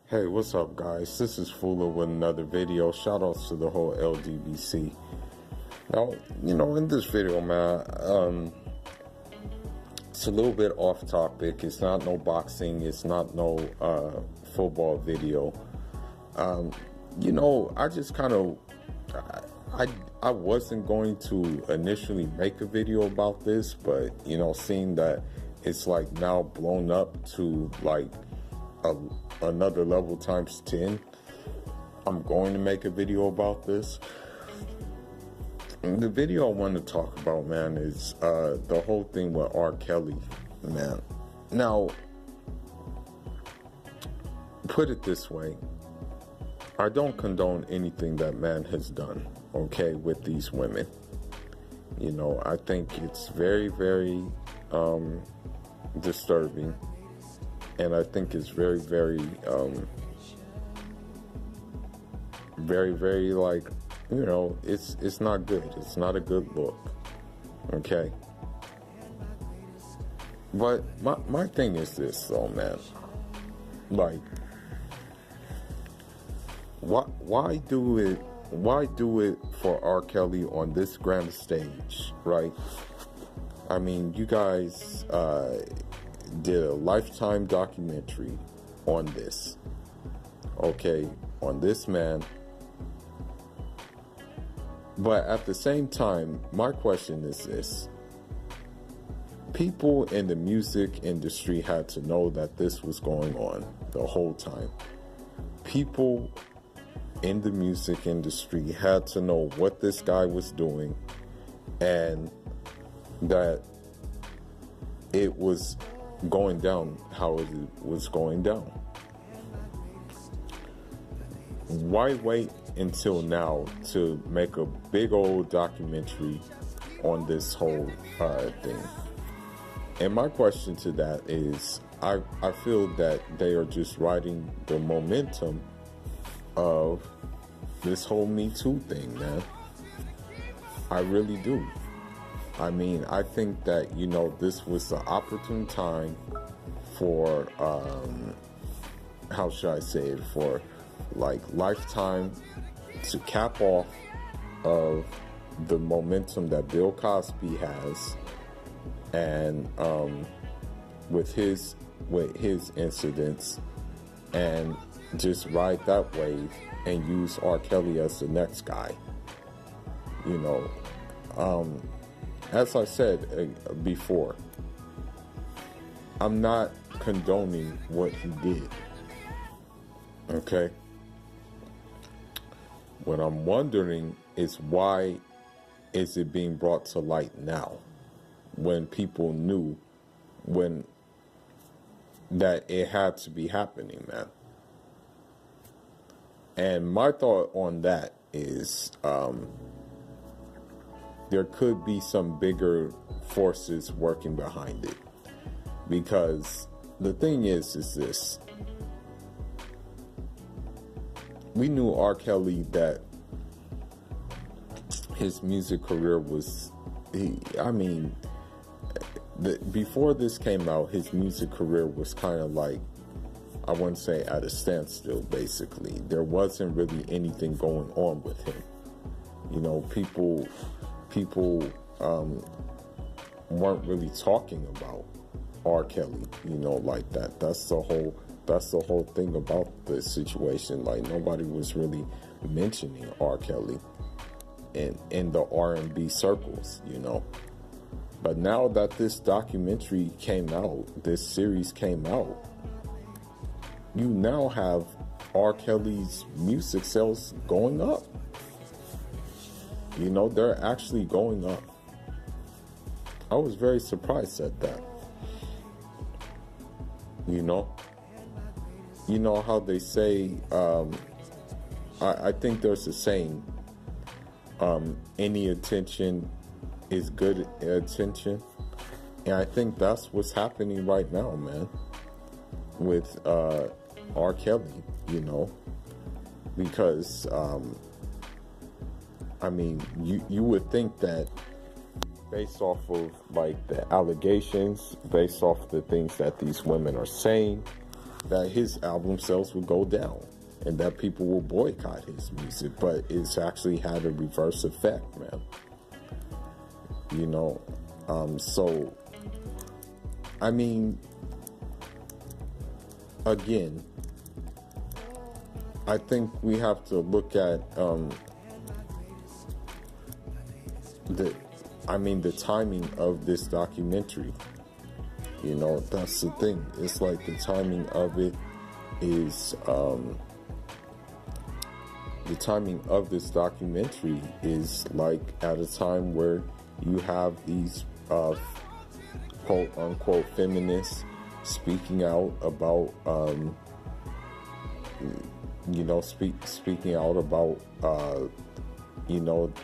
Hey, what's up, guys? This is Fula with another video. Shout outs to the whole LDBC. Now, in this video, man, it's a little bit off topic. It's not no boxing. It's not no football video. I just kind of, I wasn't going to initially make a video about this, but, seeing that it's like now blown up to like another level times 10, I'm going to make a video about this. And the video I want to talk about, man, is the whole thing with R. Kelly, man. Now, put it this way, I don't condone anything that man has done, okay, with these women. I think it's very, very disturbing. And I think it's very, very, very, like, it's not good. It's not a good look. Okay. But my thing is this, though, man. Like, why do it for R. Kelly on this grand stage, right? I mean, you guys, did a Lifetime documentary on this, okay, on this man. But at the same time, my question is this: people in the music industry had to know that this was going on the whole time. People in the music industry had to know what this guy was doing, and that it was going down how it was going down. Why wait until now to make a big old documentary on this whole thing? And my question to that is, I feel that they are just riding the momentum of this whole Me Too thing, man. I really do. I mean, I think that, this was the opportune time for, how should I say it, for like Lifetime to cap off of the momentum that Bill Cosby has, and with his incidents, and just ride that wave and use R. Kelly as the next guy. As I said before, I'm not condoning what he did, okay? What I'm wondering is, why is it being brought to light now, when people knew that it had to be happening, man? And my thought on that is, there could be some bigger forces working behind it. Because the thing is this: we knew R. Kelly, that his music career was, before this came out, his music career was kind of like, I wouldn't say at a standstill, basically. There wasn't really anything going on with him. People weren't really talking about R. Kelly, like that. That's the whole thing about the situation. Like, nobody was really mentioning R. Kelly in the R&B circles, But now that this documentary came out, this series came out, you now have R. Kelly's music sales going up. They're actually going up. I was very surprised at that. How they say, I think there's a saying, any attention is good attention. And I think that's what's happening right now, man, with R. Kelly, because you would think that, based off of like the allegations, based off the things that these women are saying, that his album sales would go down and that people will boycott his music, but it's actually had a reverse effect, man. You know, so, I mean, again, I think we have to look at the timing of this documentary. You know, that's the thing. It's like the timing of it is the timing of this documentary is like at a time where you have these quote unquote feminists speaking out about speaking out about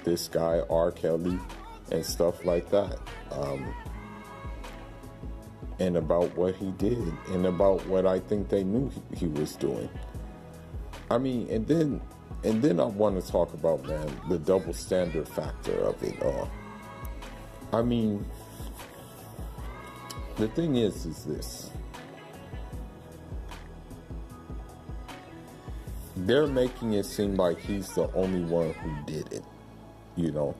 this guy R. Kelly and stuff like that, and about what he did and about what I think they knew he was doing. I mean, and then I want to talk about, man, the double standard factor of it all. I mean, the thing is this. They're making it seem like he's the only one who did it, you know.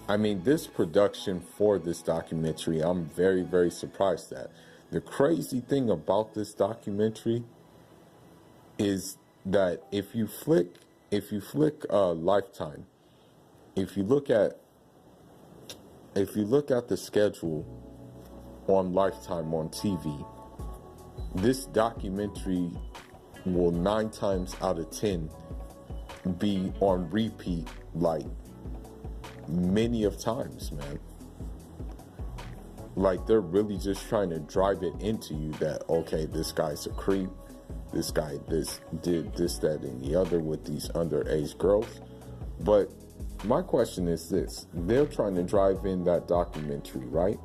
I mean, this production for this documentary, I'm very, very surprised at. The crazy thing about this documentary is that if you flick Lifetime, if you look at the schedule on Lifetime on TV, this documentary will 9 times out of 10 be on repeat, like many of times, man. Like, they're really just trying to drive it into you that, okay, this guy's a creep, this guy did this, that, and the other with these underage girls. But my question is this: they're trying to drive in that documentary, right?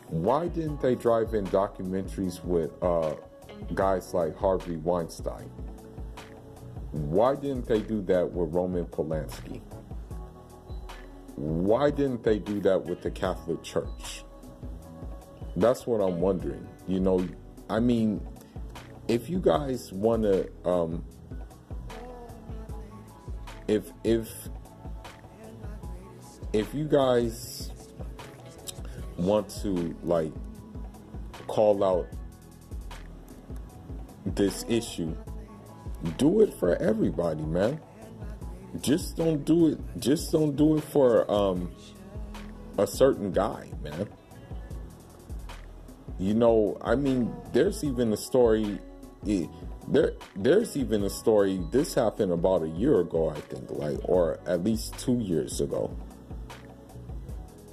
Why didn't they drive in documentaries with guys like Harvey Weinstein? Why didn't they do that with Roman Polanski? Why didn't they do that with the Catholic Church? That's what I'm wondering. You know, I mean, if you guys want to, if you guys want to, like, call out this issue, do it for everybody, man. Just don't do it for a certain guy, man. You know, I mean, there's even a story. There's even a story. This happened about a year ago, I think, like, or at least 2 years ago.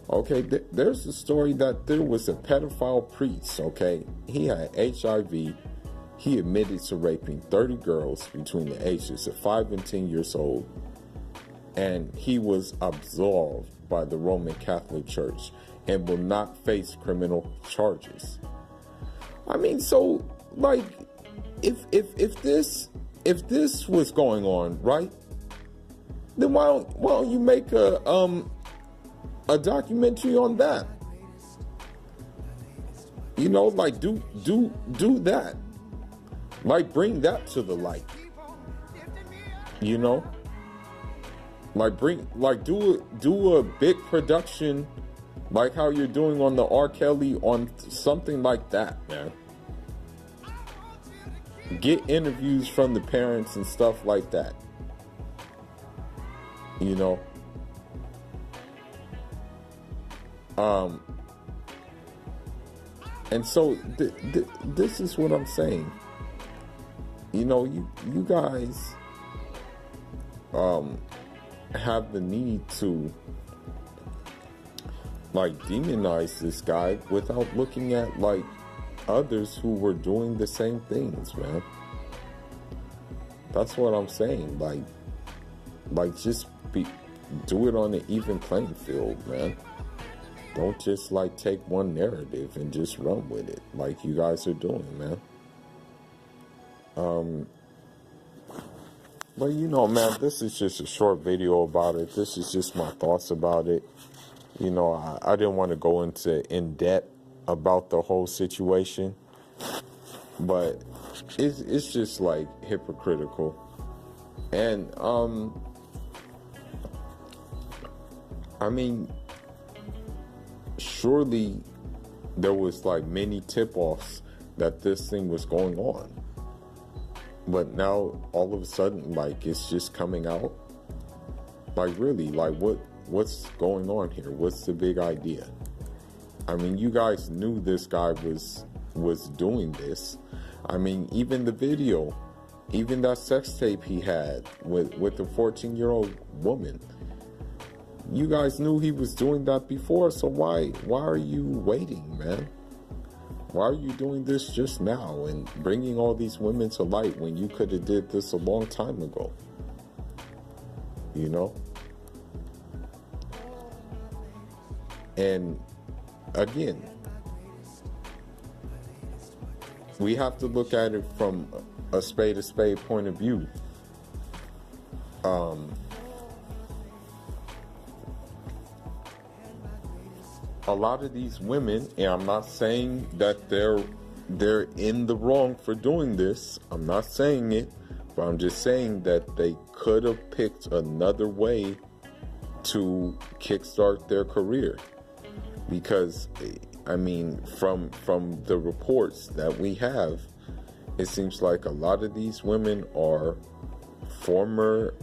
Okay, there's a story that there was a pedophile priest. Okay, he had HIV. He admitted to raping 30 girls between the ages of 5 and 10 years old, and he was absolved by the Roman Catholic Church and will not face criminal charges. I mean, so, like, if this was going on, right, then why don't you make a documentary on that? You know, like, do that. Like, bring that to the light. You know? Like, do a big production like how you're doing on the R. Kelly, on something like that, man. Get interviews from the parents and stuff like that. You know? And so this is what I'm saying. You know, you guys have the need to, like, demonize this guy without looking at, like, others who were doing the same things, man. That's what I'm saying. Like just do it on an even playing field, man. Don't just, like, take one narrative and just run with it like you guys are doing, man. But, you know, man, this is just a short video about it. This is just my thoughts about it. You know, I didn't want to go into in depth about the whole situation, but it's just like hypocritical. And I mean, surely there was like many tip-offs that this thing was going on, but now all of a sudden, like, it's just coming out. Like, really, like, what's going on here? What's the big idea? I mean, you guys knew this guy was doing this. I mean, even the video, even that sex tape he had with the 14-year-old woman, you guys knew he was doing that before. So why are you waiting, man? Why are you doing this just now and bringing all these women to light when you could have did this a long time ago? You know? And again, we have to look at it from a spade point of view. A lot of these women, and I'm not saying that they're in the wrong for doing this. I'm not saying it, but I'm just saying that they could have picked another way to kickstart their career. Because, I mean, from the reports that we have, it seems like a lot of these women are former,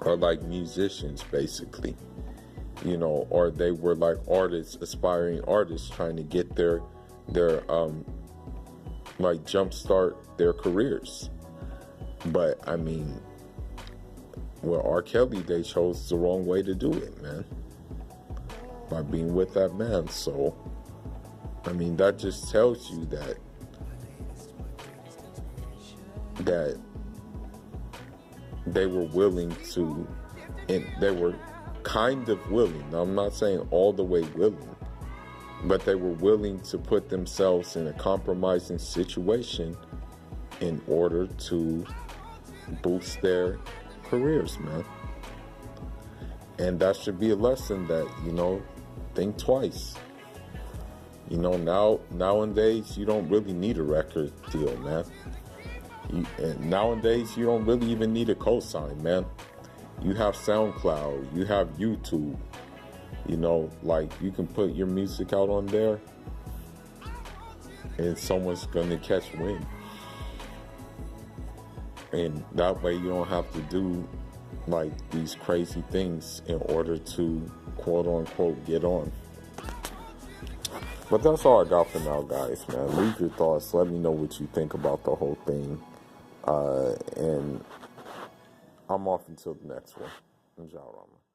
are like musicians, basically. You know, or they were like artists, aspiring artists, trying to get their like jumpstart their careers. But I mean, with R. Kelly, they chose the wrong way to do it, man, by being with that man. So, I mean, that just tells you that they were willing to, and they were kind of willing. Now, I'm not saying all the way willing, but they were willing to put themselves in a compromising situation in order to boost their careers, man. And that should be a lesson that, you know, think twice. You know, nowadays, you don't really need a record deal, man. And nowadays, you don't really even need a cosign, man. You have SoundCloud, you have YouTube, you know, like, you can put your music out on there and someone's going to catch wind. And that way you don't have to do like these crazy things in order to quote unquote get on. But that's all I got for now, guys, man. Leave your thoughts. Let me know what you think about the whole thing. And I'm off until the next one. Ciao, Rama.